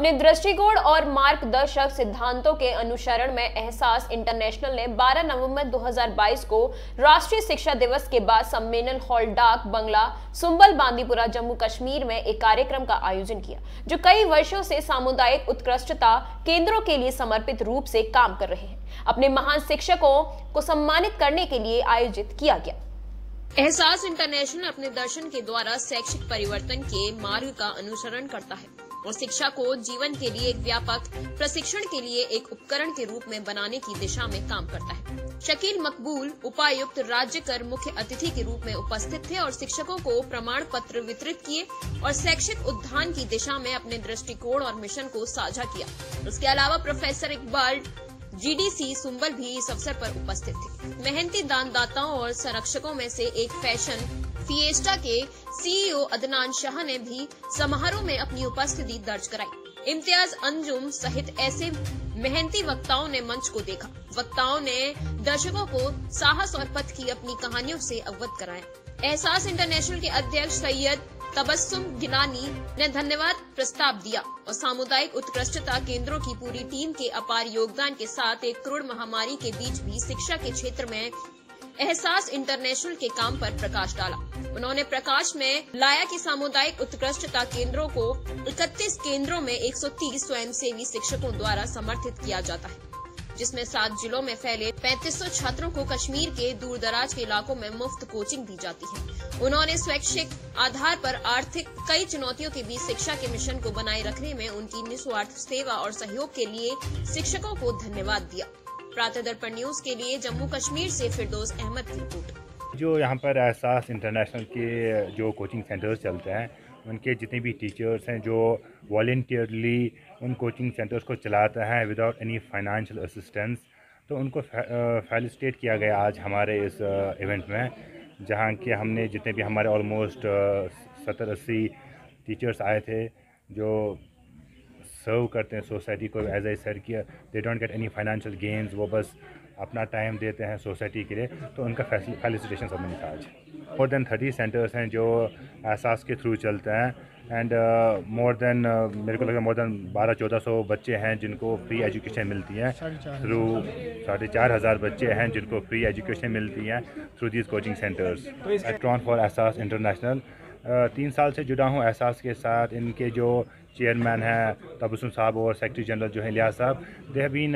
अपने दृष्टिकोण और मार्गदर्शक सिद्धांतों के अनुसरण में एहसास इंटरनेशनल ने 12 नवंबर 2022 को राष्ट्रीय शिक्षा दिवस के बाद सम्मेलन हॉल डाक बंगला सुंबल बांदीपुरा जम्मू कश्मीर में एक कार्यक्रम का आयोजन किया, जो कई वर्षों से सामुदायिक उत्कृष्टता केंद्रों के लिए समर्पित रूप से काम कर रहे हैं। अपने महान शिक्षकों को सम्मानित करने के लिए आयोजित किया गया। एहसास इंटरनेशनल अपने दर्शन के द्वारा शैक्षिक परिवर्तन के मार्ग का अनुसरण करता है और शिक्षा को जीवन के लिए एक व्यापक प्रशिक्षण के लिए एक उपकरण के रूप में बनाने की दिशा में काम करता है। शकील मकबूल उपायुक्त राज्य कर मुख्य अतिथि के रूप में उपस्थित थे और शिक्षकों को प्रमाण पत्र वितरित किए और शैक्षिक उत्थान की दिशा में अपने दृष्टिकोण और मिशन को साझा किया। उसके अलावा प्रोफेसर इकबाल जीडीसी सुंबल भी इस अवसर पर उपस्थित थे। मेहनती दानदाताओं और संरक्षकों में से एक फैशन फिएस्टा के सीईओ अदनान शाह ने भी समारोह में अपनी उपस्थिति दर्ज कराई। इम्तियाज अंजुम सहित ऐसे मेहनती वक्ताओं ने मंच को देखा। वक्ताओं ने दर्शकों को साहस और पथ की अपनी कहानियों से अवगत कराया। एहसास इंटरनेशनल के अध्यक्ष सैयद तबस्सुम गिलानी ने धन्यवाद प्रस्ताव दिया और सामुदायिक उत्कृष्टता केंद्रों की पूरी टीम के अपार योगदान के साथ एक करोड़ महामारी के बीच भी शिक्षा के क्षेत्र में एहसास इंटरनेशनल के काम पर प्रकाश डाला। उन्होंने प्रकाश में लाया कि सामुदायिक उत्कृष्टता केंद्रों को 31 केंद्रों में 130 स्वयंसेवी शिक्षकों द्वारा समर्थित किया जाता है, जिसमें 7 जिलों में फैले 3500 छात्रों को कश्मीर के दूरदराज के इलाकों में मुफ्त कोचिंग दी जाती है। उन्होंने स्वैच्छिक आधार पर आर्थिक कई चुनौतियों के बीच शिक्षा के मिशन को बनाए रखने में उनकी निस्वार्थ सेवा और सहयोग के लिए शिक्षकों को धन्यवाद दिया। प्रातः दर्पण न्यूज के लिए जम्मू कश्मीर से फिरदौस अहमद की रिपोर्ट। जो यहाँ पर एहसास इंटरनेशनल के जो कोचिंग सेंटर्स चलते हैं, उनके जितने भी टीचर्स हैं जो वॉलंटियरली उन कोचिंग सेंटर्स को चलाते हैं विदाउट एनी फाइनेंशियल असिस्टेंस, तो उनको फेलिसिटेट किया गया आज हमारे इस इवेंट में, जहाँ के हमने जितने भी हमारे ऑलमोस्ट 70-80 टीचर्स आए थे जो सर्व करते हैं सोसाइटी को। एज आई सर किया, they don't get any financial gains, वो बस अपना टाइम देते हैं सोसाइटी के लिए, तो उनका फेलिसिटेशन सब में था आज। मोर देन 30 सेंटर्स हैं जो एहसास के थ्रू चलते हैं एंड मेरे को लगा मोर देन 1200-1400 बच्चे हैं जिनको फ्री एजुकेशन मिलती है थ्रू 4500 बच्चे हैं जिनको फ्री एजुकेशन मिलती है थ्रू दीज कोचिंग सेंटर्स। एट्रॉन फॉर एहसास इंटरनेशनल 3 साल से जुड़ा हूँ एहसास के साथ। इनके जो चेयरमैन हैं तबस्सुम साहब और सेक्रेटरी जनरल जो हैं इलियास साहब, they have been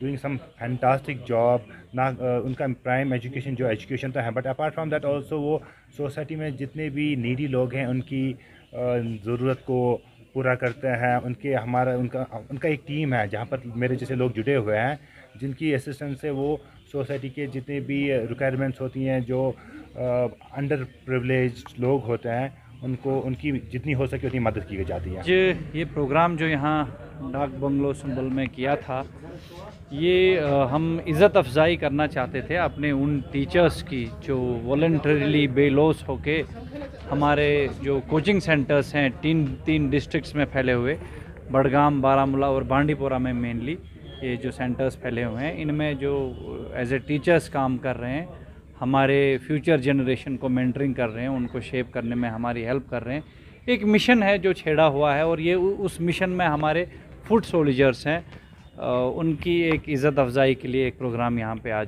doing some fantastic job. ना उनका प्राइम एजुकेशन जो एजुकेशन तो है, but apart from that also वो सोसाइटी में जितने भी नीडी लोग हैं उनकी ज़रूरत को पूरा करते हैं। उनका एक टीम है जहाँ पर मेरे जैसे लोग जुड़े हुए हैं, जिनकी असिस्टेंस से वो सोसाइटी के जितने भी रिक्वायरमेंट्स होती हैं, जो अंडर प्रिविलेज्ड लोग होते हैं, उनको उनकी जितनी हो सके उतनी मदद की जाती है। ये प्रोग्राम जो यहाँ डाक बंगलो सुंबल में किया था, ये हम इज़्ज़त अफजाई करना चाहते थे अपने उन टीचर्स की जो वॉलंटरीली बेलौस होके हमारे जो कोचिंग सेंटर्स हैं 3 डिस्ट्रिक्ट्स में फैले हुए, बडगाम, बारामूला और बांडीपुरा में मेनली ये जो सेंटर्स फैले हुए हैं, इनमें जो एज ए टीचर्स काम कर रहे हैं, हमारे फ्यूचर जनरेशन को मेंटरिंग कर रहे हैं, उनको शेप करने में हमारी हेल्प कर रहे हैं। एक मिशन है जो छेड़ा हुआ है और ये उस मिशन में हमारे फुट सोल्जर्स हैं, उनकी एक इज़्ज़त अफजाई के लिए एक प्रोग्राम यहाँ पे आज